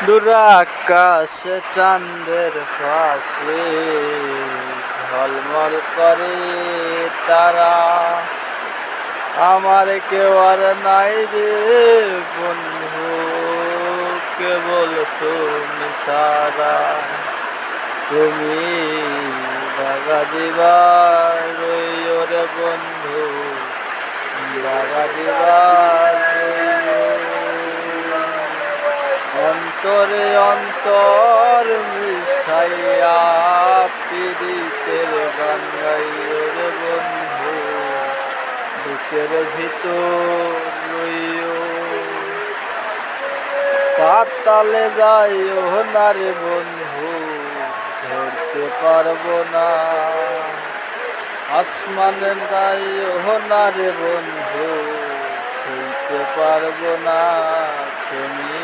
দূরাকাশে চাঁদের পাশে ঝলমল করে তারা। আমার কেউ আর নাই রে বন্ধু, কেবল তুমি সারা। তুমি দাগা দিবার রইও রে বন্ধু, দাগা দিবার রইও। অন্তরে অন্তর মিশাইয়া পীড়িতের গান গাইও রে বন্ধু, বুকের ভিতর রইও। পাতালে যাইও না রে বন্ধু, ধরতে পারবো না। আসমানে যাইও না রে বন্ধু, ছুঁইতে পারবো না। তুমি